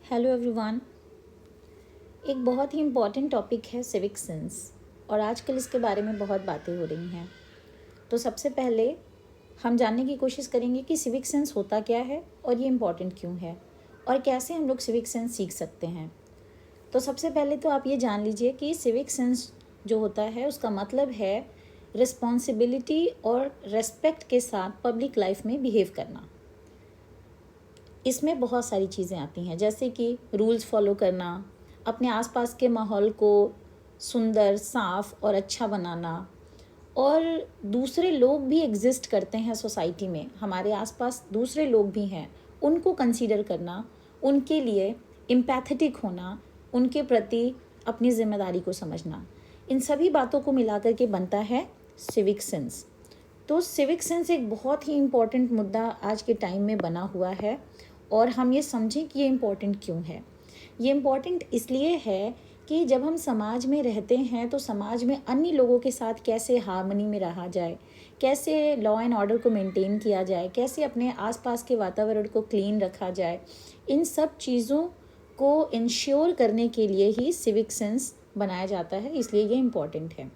Hello everyone. एक बहुत ही important topic है सिविक सेंस और आजकल इसके बारे में बहुत बातें हो रही हैं। तो सबसे पहले हम जानने की कोशिश करेंगे कि सिविक सेंस होता क्या है और ये इम्पॉर्टेंट क्यों है और कैसे हम लोग सिविक सेंस सीख सकते हैं। तो सबसे पहले तो आप ये जान लीजिए कि सिविक सेंस जो होता है उसका मतलब है रिस्पॉन्सिबिलिटी और रेस्पेक्ट के साथ पब्लिक लाइफ में बिहेव करना। इसमें बहुत सारी चीज़ें आती हैं, जैसे कि रूल्स फॉलो करना, अपने आसपास के माहौल को सुंदर, साफ और अच्छा बनाना, और दूसरे लोग भी एग्जिस्ट करते हैं सोसाइटी में, हमारे आसपास दूसरे लोग भी हैं, उनको कंसीडर करना, उनके लिए एम्पैथेटिक होना, उनके प्रति अपनी जिम्मेदारी को समझना। इन सभी बातों को मिलाकर के बनता है सिविक सेंस। तो सिविक सेंस एक बहुत ही इम्पॉर्टेंट मुद्दा आज के टाइम में बना हुआ है और हम ये समझें कि ये इम्पॉर्टेंट क्यों है। ये इम्पॉर्टेंट इसलिए है कि जब हम समाज में रहते हैं तो समाज में अन्य लोगों के साथ कैसे हार्मनी में रहा जाए, कैसे लॉ एंड ऑर्डर को मेंटेन किया जाए, कैसे अपने आसपास के वातावरण को क्लीन रखा जाए, इन सब चीज़ों को इंश्योर करने के लिए ही सिविक सेंस बनाया जाता है, इसलिए ये इम्पॉर्टेंट है।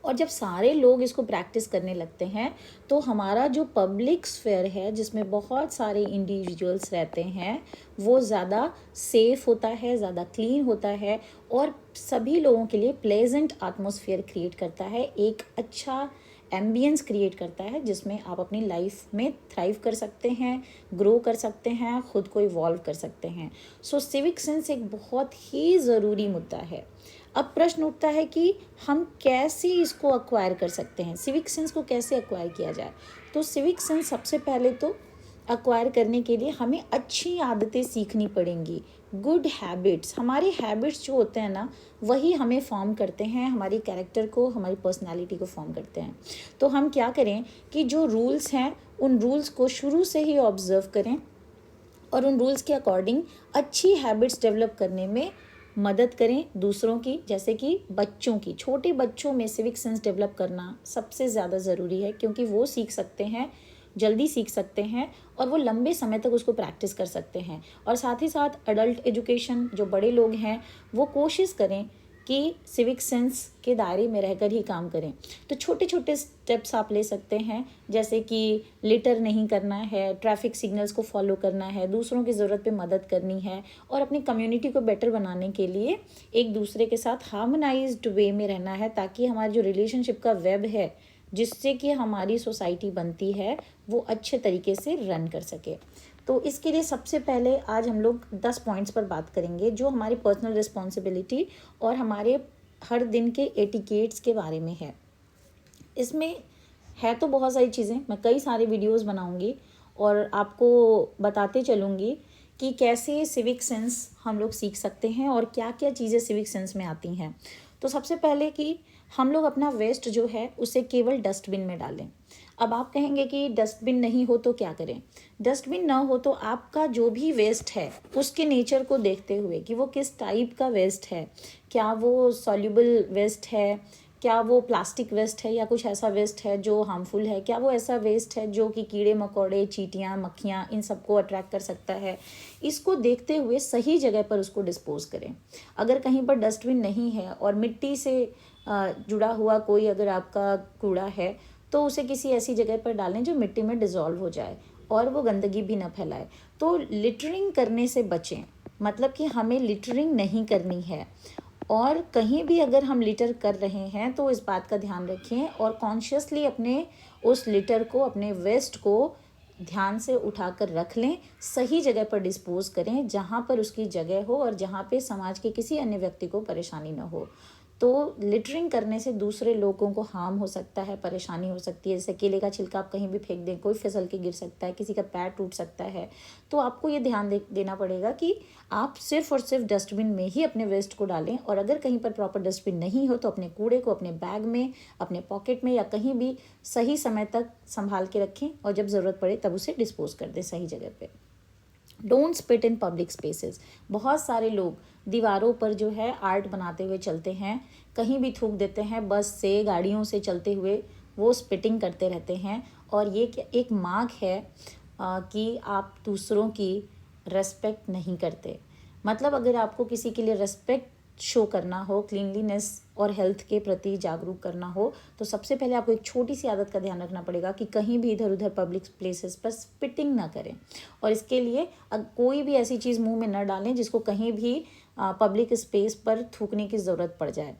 और जब सारे लोग इसको प्रैक्टिस करने लगते हैं तो हमारा जो पब्लिक स्फेयर है, जिसमें बहुत सारे इंडिविजुअल्स रहते हैं, वो ज़्यादा सेफ होता है, ज़्यादा क्लीन होता है और सभी लोगों के लिए प्लेजेंट एटमॉस्फेयर क्रिएट करता है, एक अच्छा एम्बियंस क्रिएट करता है जिसमें आप अपनी लाइफ में थ्राइव कर सकते हैं, ग्रो कर सकते हैं, खुद को इवॉल्व कर सकते हैं। सो सिविक सेंस एक बहुत ही ज़रूरी मुद्दा है। अब प्रश्न उठता है कि हम कैसे इसको अक्वायर कर सकते हैं, सिविक सेंस को कैसे अक्वायर किया जाए। तो सिविक सेंस सबसे पहले तो अक्वायर करने के लिए हमें अच्छी आदतें सीखनी पड़ेंगी। गुड हैबिट्स, हमारे हैबिट्स जो होते हैं ना, वही हमें फॉर्म करते हैं, हमारी कैरेक्टर को, हमारी पर्सनालिटी को फॉर्म करते हैं। तो हम क्या करें कि जो रूल्स हैं उन रूल्स को शुरू से ही ऑब्जर्व करें और उन रूल्स के अकॉर्डिंग अच्छी हैबिट्स डेवलप करने में मदद करें दूसरों की। जैसे कि बच्चों की, छोटे बच्चों में सिविक सेंस डेवलप करना सबसे ज़्यादा ज़रूरी है, क्योंकि वो सीख सकते हैं, जल्दी सीख सकते हैं और वो लंबे समय तक उसको प्रैक्टिस कर सकते हैं। और साथ ही साथ अडल्ट एजुकेशन, जो बड़े लोग हैं, वो कोशिश करें कि सिविक सेंस के दायरे में रहकर ही काम करें। तो छोटे छोटे स्टेप्स आप ले सकते हैं, जैसे कि लिटर नहीं करना है, ट्रैफिक सिग्नल्स को फॉलो करना है, दूसरों की ज़रूरत पे मदद करनी है और अपनी कम्युनिटी को बेटर बनाने के लिए एक दूसरे के साथ हार्मोनाइज्ड वे में रहना है, ताकि हमारी जो रिलेशनशिप का वेब है जिससे कि हमारी सोसाइटी बनती है वो अच्छे तरीके से रन कर सके। तो इसके लिए सबसे पहले आज हम लोग 10 पॉइंट्स पर बात करेंगे जो हमारी पर्सनल रिस्पॉन्सिबिलिटी और हमारे हर दिन के एटिकेट्स के बारे में है। इसमें है तो बहुत सारी चीज़ें, मैं कई सारे वीडियोस बनाऊंगी और आपको बताते चलूँगी कि कैसे सिविक सेंस हम लोग सीख सकते हैं और क्या क्या चीज़ें सिविक सेंस में आती हैं। तो सबसे पहले कि हम लोग अपना वेस्ट जो है उसे केवल डस्टबिन में डालें। अब आप कहेंगे कि डस्टबिन नहीं हो तो क्या करें। डस्टबिन ना हो तो आपका जो भी वेस्ट है उसके नेचर को देखते हुए कि वो किस टाइप का वेस्ट है, क्या वो सॉल्युबल वेस्ट है, क्या वो प्लास्टिक वेस्ट है या कुछ ऐसा वेस्ट है जो हार्मफुल है, क्या वो ऐसा वेस्ट है जो कि कीड़े मकोड़े, चींटियाँ, मक्खियाँ, इन सबको अट्रैक्ट कर सकता है। इसको देखते हुए सही जगह पर उसको डिस्पोज करें। अगर कहीं पर डस्टबिन नहीं है और मिट्टी से जुड़ा हुआ कोई अगर आपका कूड़ा है तो उसे किसी ऐसी जगह पर डालें जो मिट्टी में डिज़ोल्व हो जाए और वो गंदगी भी ना फैलाए। तो लिटरिंग करने से बचें, मतलब कि हमें लिटरिंग नहीं करनी है। और कहीं भी अगर हम लिटर कर रहे हैं तो इस बात का ध्यान रखें और कॉन्शियसली अपने उस लिटर को, अपने वेस्ट को ध्यान से उठाकर रख लें, सही जगह पर डिस्पोज करें जहाँ पर उसकी जगह हो और जहाँ पे समाज के किसी अन्य व्यक्ति को परेशानी ना हो। तो लिटरिंग करने से दूसरे लोगों को हार्म हो सकता है, परेशानी हो सकती है। जैसे केले का छिलका आप कहीं भी फेंक दें, कोई फिसल के गिर सकता है, किसी का पैर टूट सकता है। तो आपको ये ध्यान देना पड़ेगा कि आप सिर्फ और सिर्फ डस्टबिन में ही अपने वेस्ट को डालें और अगर कहीं पर प्रॉपर डस्टबिन नहीं हो तो अपने कूड़े को अपने बैग में, अपने पॉकेट में या कहीं भी सही समय तक संभाल के रखें और जब ज़रूरत पड़े तब उसे डिस्पोज कर दें सही जगह पे। Don't spit in public spaces. बहुत सारे लोग दीवारों पर जो है आर्ट बनाते हुए चलते हैं, कहीं भी थूक देते हैं, बस से, गाड़ियों से चलते हुए वो स्पिटिंग करते रहते हैं और ये एक मार्क है कि आप दूसरों की रेस्पेक्ट नहीं करते। मतलब अगर आपको किसी के लिए रेस्पेक्ट शो करना हो, क्लीनलीनेस और हेल्थ के प्रति जागरूक करना हो, तो सबसे पहले आपको एक छोटी सी आदत का ध्यान रखना पड़ेगा कि कहीं भी इधर उधर पब्लिक प्लेसेस पर स्पिटिंग ना करें, और इसके लिए कोई भी ऐसी चीज़ मुंह में न डालें जिसको कहीं भी पब्लिक स्पेस पर थूकने की ज़रूरत पड़ जाए।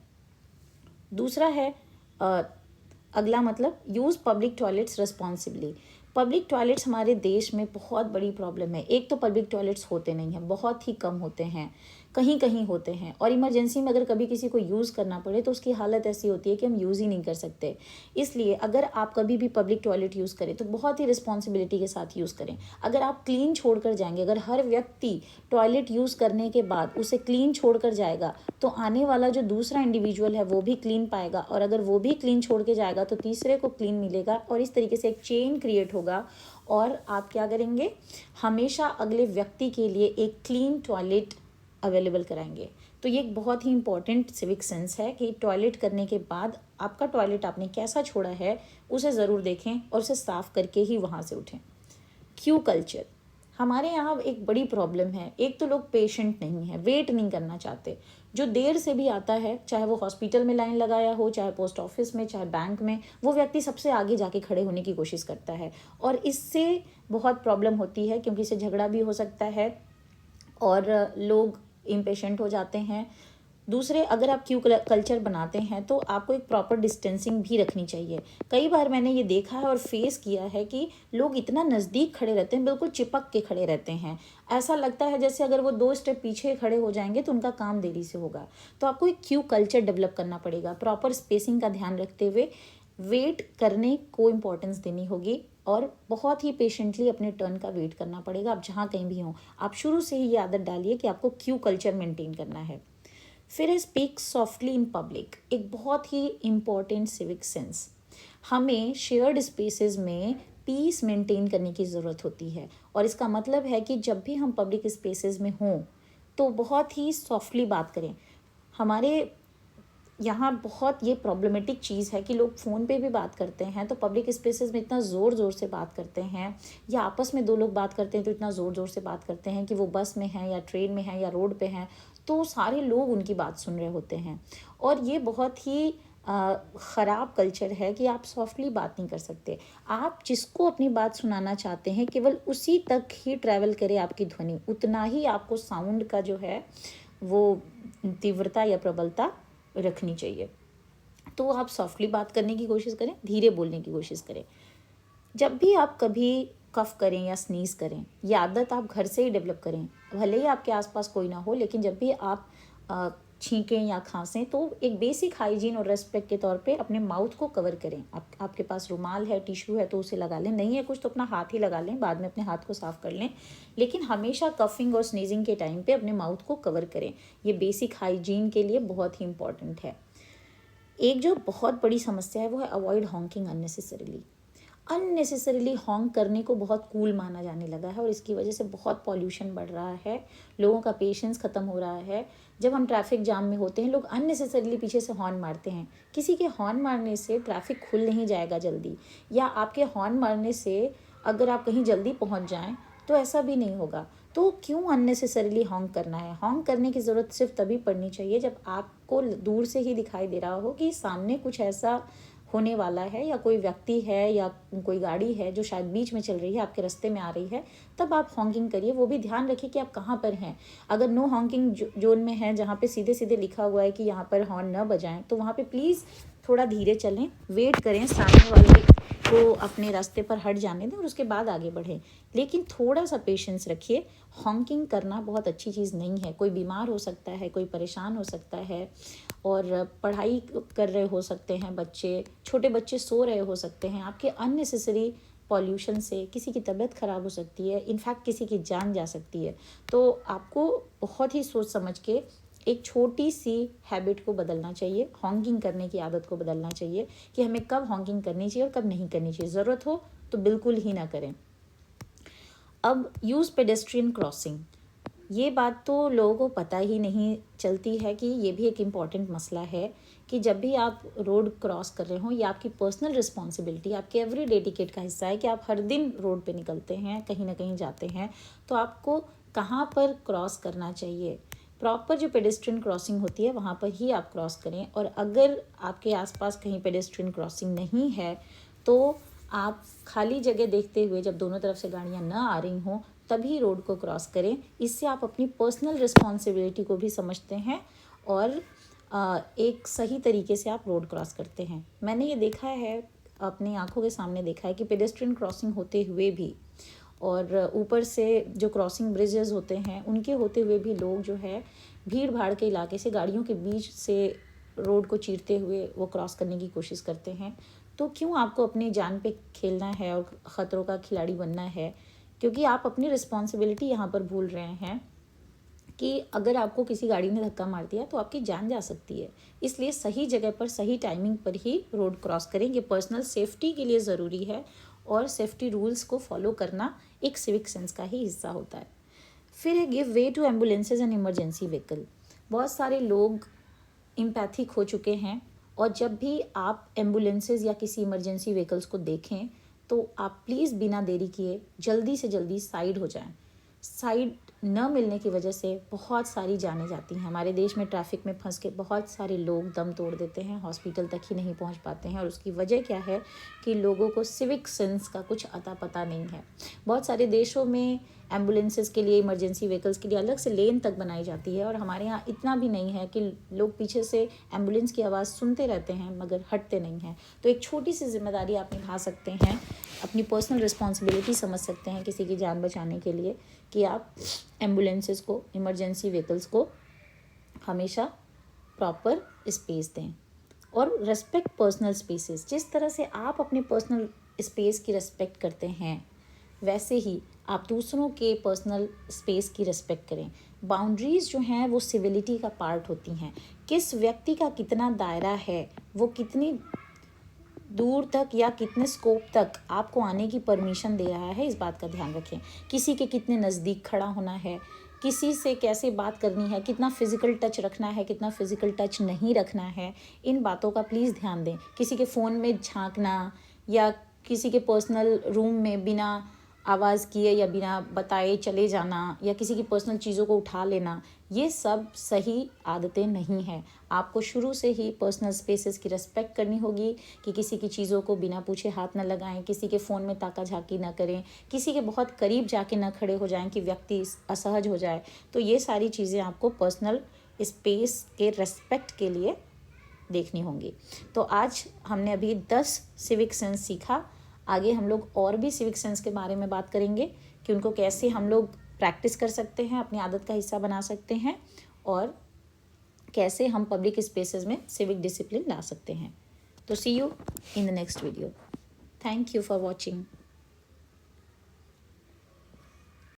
दूसरा है अगला मतलब use public toilets responsibly. Public toilets हमारे देश में बहुत बड़ी प्रॉब्लम है। एक तो पब्लिक टॉयलेट्स होते नहीं हैं, बहुत ही कम होते हैं, कहीं कहीं होते हैं, और इमरजेंसी में अगर कभी किसी को यूज़ करना पड़े तो उसकी हालत ऐसी होती है कि हम यूज़ ही नहीं कर सकते। इसलिए अगर आप कभी भी पब्लिक टॉयलेट यूज़ करें तो बहुत ही रिस्पॉन्सिबिलिटी के साथ यूज़ करें। अगर आप क्लीन छोड़ कर जाएंगे, अगर हर व्यक्ति टॉयलेट यूज़ करने के बाद उसे क्लीन छोड़ कर जाएगा, तो आने वाला जो दूसरा इंडिविजुअल है वो भी क्लीन पाएगा, और अगर वो भी क्लीन छोड़ के जाएगा तो तीसरे को क्लीन मिलेगा, और इस तरीके से एक चेन क्रिएट होगा, और आप क्या करेंगे, हमेशा अगले व्यक्ति के लिए एक क्लीन टॉयलेट अवेलेबल कराएंगे। तो ये एक बहुत ही इंपॉर्टेंट सिविक सेंस है कि टॉयलेट करने के बाद आपका टॉयलेट आपने कैसा छोड़ा है उसे ज़रूर देखें और उसे साफ़ करके ही वहाँ से उठें। क्यू कल्चर हमारे यहाँ एक बड़ी प्रॉब्लम है। एक तो लोग पेशेंट नहीं है, वेट नहीं करना चाहते। जो देर से भी आता है, चाहे वो हॉस्पिटल में लाइन लगाया हो, चाहे पोस्ट ऑफिस में, चाहे बैंक में, वो व्यक्ति सबसे आगे जाके खड़े होने की कोशिश करता है, और इससे बहुत प्रॉब्लम होती है क्योंकि इससे झगड़ा भी हो सकता है और लोग इम्पेशेंट हो जाते हैं। दूसरे, अगर आप क्यू कल्चर बनाते हैं तो आपको एक प्रॉपर डिस्टेंसिंग भी रखनी चाहिए। कई बार मैंने ये देखा है और फेस किया है कि लोग इतना नज़दीक खड़े रहते हैं, बिल्कुल चिपक के खड़े रहते हैं। ऐसा लगता है जैसे अगर वो 2 स्टेप पीछे खड़े हो जाएंगे तो उनका काम देरी से होगा। तो आपको एक क्यू कल्चर डेवलप करना पड़ेगा, प्रॉपर स्पेसिंग का ध्यान रखते हुए वेट करने को इम्पोर्टेंस देनी होगी, और बहुत ही पेशेंटली अपने टर्न का वेट करना पड़ेगा। आप जहाँ कहीं भी हों, आप शुरू से ही ये आदत डालिए कि आपको क्यू कल्चर मेंटेन करना है। फिर है स्पीक सॉफ्टली इन पब्लिक, एक बहुत ही इम्पॉर्टेंट सिविक सेंस। हमें शेयर्ड स्पेसेस में पीस मेंटेन करने की ज़रूरत होती है, और इसका मतलब है कि जब भी हम पब्लिक स्पेसेस में हों तो बहुत ही सॉफ्टली बात करें। हमारे यहाँ बहुत ये प्रॉब्लमेटिक चीज़ है कि लोग फ़ोन पे भी बात करते हैं तो पब्लिक स्पेसेस में इतना ज़ोर ज़ोर से बात करते हैं, या आपस में 2 लोग बात करते हैं तो इतना ज़ोर ज़ोर से बात करते हैं कि वो बस में हैं या ट्रेन में हैं या रोड पे हैं, तो सारे लोग उनकी बात सुन रहे होते हैं। और ये बहुत ही ख़राब कल्चर है कि आप सॉफ्टली बात नहीं कर सकते। आप जिसको अपनी बात सुनाना चाहते हैं केवल उसी तक ही ट्रैवल करे आपकी ध्वनि, उतना ही आपको साउंड का जो है वो तीव्रता या प्रबलता रखनी चाहिए। तो आप सॉफ्टली बात करने की कोशिश करें, धीरे बोलने की कोशिश करें। जब भी आप कभी कफ करें या स्नीज़ करें, ये आदत आप घर से ही डेवलप करें। भले ही आपके आसपास कोई ना हो, लेकिन जब भी आप छींकें या खांसें तो एक बेसिक हाइजीन और रेस्पेक्ट के तौर पे अपने माउथ को कवर करें। आपके पास रुमाल है, टिश्यू है तो उसे लगा लें, नहीं है कुछ तो अपना हाथ ही लगा लें, बाद में अपने हाथ को साफ़ कर लें, लेकिन हमेशा कफिंग और स्नीजिंग के टाइम पे अपने माउथ को कवर करें। ये बेसिक हाइजीन के लिए बहुत ही इंपॉर्टेंट है। एक जो बहुत बड़ी समस्या है वो है अवॉइड हॉन्किंग अननेसेसरीली हॉन्क करने को बहुत कूल माना जाने लगा है, और इसकी वजह से बहुत पॉल्यूशन बढ़ रहा है, लोगों का पेशेंस ख़त्म हो रहा है। जब हम ट्रैफिक जाम में होते हैं, लोग अननेसेसरीली पीछे से हॉर्न मारते हैं। किसी के हॉर्न मारने से ट्रैफिक खुल नहीं जाएगा जल्दी, या आपके हॉर्न मारने से अगर आप कहीं जल्दी पहुंच जाएं तो ऐसा भी नहीं होगा। तो क्यों अननेसेसरीली हॉन्क करना है? हॉन्क करने की ज़रूरत सिर्फ तभी पड़नी चाहिए जब आपको दूर से ही दिखाई दे रहा हो कि सामने कुछ ऐसा होने वाला है, या कोई व्यक्ति है या कोई गाड़ी है जो शायद बीच में चल रही है, आपके रास्ते में आ रही है, तब आप हॉन्किंग करिए। वो भी ध्यान रखिए कि आप कहाँ पर हैं। अगर नो हॉन्किंग जोन में है, जहाँ पे सीधे सीधे लिखा हुआ है कि यहाँ पर हॉर्न न बजाएं, तो वहाँ पे प्लीज़ थोड़ा धीरे चलें, वेट करें, सामने वाले को अपने रास्ते पर हट जाने दें और उसके बाद आगे बढ़ें, लेकिन थोड़ा सा पेशेंस रखिए। हॉन्किंग करना बहुत अच्छी चीज़ नहीं है। कोई बीमार हो सकता है, कोई परेशान हो सकता है, और पढ़ाई कर रहे हो सकते हैं बच्चे, छोटे बच्चे सो रहे हो सकते हैं। आपके अननेसेसरी पॉल्यूशन से किसी की तबीयत ख़राब हो सकती है, इनफैक्ट किसी की जान जा सकती है। तो आपको बहुत ही सोच समझ के एक छोटी सी हैबिट को बदलना चाहिए, हॉन्किंग करने की आदत को बदलना चाहिए कि हमें कब हॉन्किंग करनी चाहिए और कब नहीं करनी चाहिए। ज़रूरत हो तो बिल्कुल ही ना करें। अब यूज़ पेडेस्ट्रियन क्रॉसिंग, ये बात तो लोगों को पता ही नहीं चलती है कि ये भी एक इम्पॉर्टेंट मसला है कि जब भी आप रोड क्रॉस कर रहे हो, ये आपकी पर्सनल रिस्पॉन्सिबिलिटी, आपके एवरीडे एटिकेट का हिस्सा है कि आप हर दिन रोड पे निकलते हैं, कहीं ना कहीं जाते हैं, तो आपको कहाँ पर क्रॉस करना चाहिए। प्रॉपर जो पेडेस्ट्रियन क्रॉसिंग होती है वहाँ पर ही आप क्रॉस करें, और अगर आपके आसपास कहीं पेडेस्ट्रियन क्रॉसिंग नहीं है तो आप खाली जगह देखते हुए, जब दोनों तरफ से गाड़ियाँ ना आ रही हों, तभी रोड को क्रॉस करें। इससे आप अपनी पर्सनल रिस्पॉन्सिबिलिटी को भी समझते हैं और एक सही तरीके से आप रोड क्रॉस करते हैं। मैंने ये देखा है, अपनी आंखों के सामने देखा है कि पेडेस्ट्रियन क्रॉसिंग होते हुए भी, और ऊपर से जो क्रॉसिंग ब्रिजेस होते हैं उनके होते हुए भी लोग जो है भीड़ भाड़ के इलाके से गाड़ियों के बीच से रोड को चीरते हुए वो क्रॉस करने की कोशिश करते हैं। तो क्यों आपको अपनी जान पे खेलना है और ख़तरों का खिलाड़ी बनना है? क्योंकि आप अपनी रिस्पॉन्सिबिलिटी यहाँ पर भूल रहे हैं कि अगर आपको किसी गाड़ी ने धक्का मार दिया तो आपकी जान जा सकती है। इसलिए सही जगह पर सही टाइमिंग पर ही रोड क्रॉस करें। ये पर्सनल सेफ्टी के लिए ज़रूरी है, और सेफ्टी रूल्स को फॉलो करना एक सिविक सेंस का ही हिस्सा होता है। फिर है give way to ambulances and emergency vehicle. बहुत सारे लोग एम्पैथिक हो चुके हैं, और जब भी आप एम्बुलेंसेज या किसी इमरजेंसी व्हीकल्स को देखें तो आप प्लीज़ बिना देरी किए जल्दी से जल्दी साइड हो जाएं। साइड न मिलने की वजह से बहुत सारी जानें जाती हैं। हमारे देश में ट्रैफिक में फंस के बहुत सारे लोग दम तोड़ देते हैं, हॉस्पिटल तक ही नहीं पहुंच पाते हैं, और उसकी वजह क्या है कि लोगों को सिविक सेंस का कुछ अता पता नहीं है। बहुत सारे देशों में एम्बुलेंसेस के लिए, इमरजेंसी व्हीकल्स के लिए अलग से लेन तक बनाई जाती है, और हमारे यहाँ इतना भी नहीं है कि लोग पीछे से एम्बुलेंस की आवाज़ सुनते रहते हैं मगर हटते नहीं हैं। तो एक छोटी सी जिम्मेदारी आप निभा सकते हैं, अपनी पर्सनल रिस्पॉन्सिबिलिटी समझ सकते हैं किसी की जान बचाने के लिए, कि आप एम्बुलेंसेस को, इमरजेंसी व्हीकल्स को हमेशा प्रॉपर स्पेस दें। और रेस्पेक्ट पर्सनल स्पेसेस। जिस तरह से आप अपने पर्सनल स्पेस की रेस्पेक्ट करते हैं, वैसे ही आप दूसरों के पर्सनल स्पेस की रेस्पेक्ट करें। बाउंड्रीज़ जो हैं वो सिविलिटी का पार्ट होती हैं। किस व्यक्ति का कितना दायरा है, वो कितनी दूर तक या कितने स्कोप तक आपको आने की परमिशन दे रहा है, इस बात का ध्यान रखें। किसी के कितने नज़दीक खड़ा होना है, किसी से कैसे बात करनी है, कितना फ़िज़िकल टच रखना है, कितना फ़िज़िकल टच नहीं रखना है, इन बातों का प्लीज़ ध्यान दें। किसी के फ़ोन में झांकना या किसी के पर्सनल रूम में बिना आवाज़ किए या बिना बताए चले जाना, या किसी की पर्सनल चीज़ों को उठा लेना, ये सब सही आदतें नहीं हैं। आपको शुरू से ही पर्सनल स्पेसेस की रिस्पेक्ट करनी होगी, कि किसी की चीज़ों को बिना पूछे हाथ न लगाएं, किसी के फ़ोन में ताका झाकी न करें, किसी के बहुत करीब जाके न खड़े हो जाएं कि व्यक्ति असहज हो जाए। तो ये सारी चीज़ें आपको पर्सनल स्पेस के रिस्पेक्ट के लिए देखनी होंगी। तो आज हमने अभी 10 सिविक सेंस सीखा। आगे हम लोग और भी सिविक सेंस के बारे में बात करेंगे कि उनको कैसे हम लोग प्रैक्टिस कर सकते हैं, अपनी आदत का हिस्सा बना सकते हैं, और कैसे हम पब्लिक स्पेसेस में सिविक डिसिप्लिन ला सकते हैं। तो see you in the next video. Thank you for watching.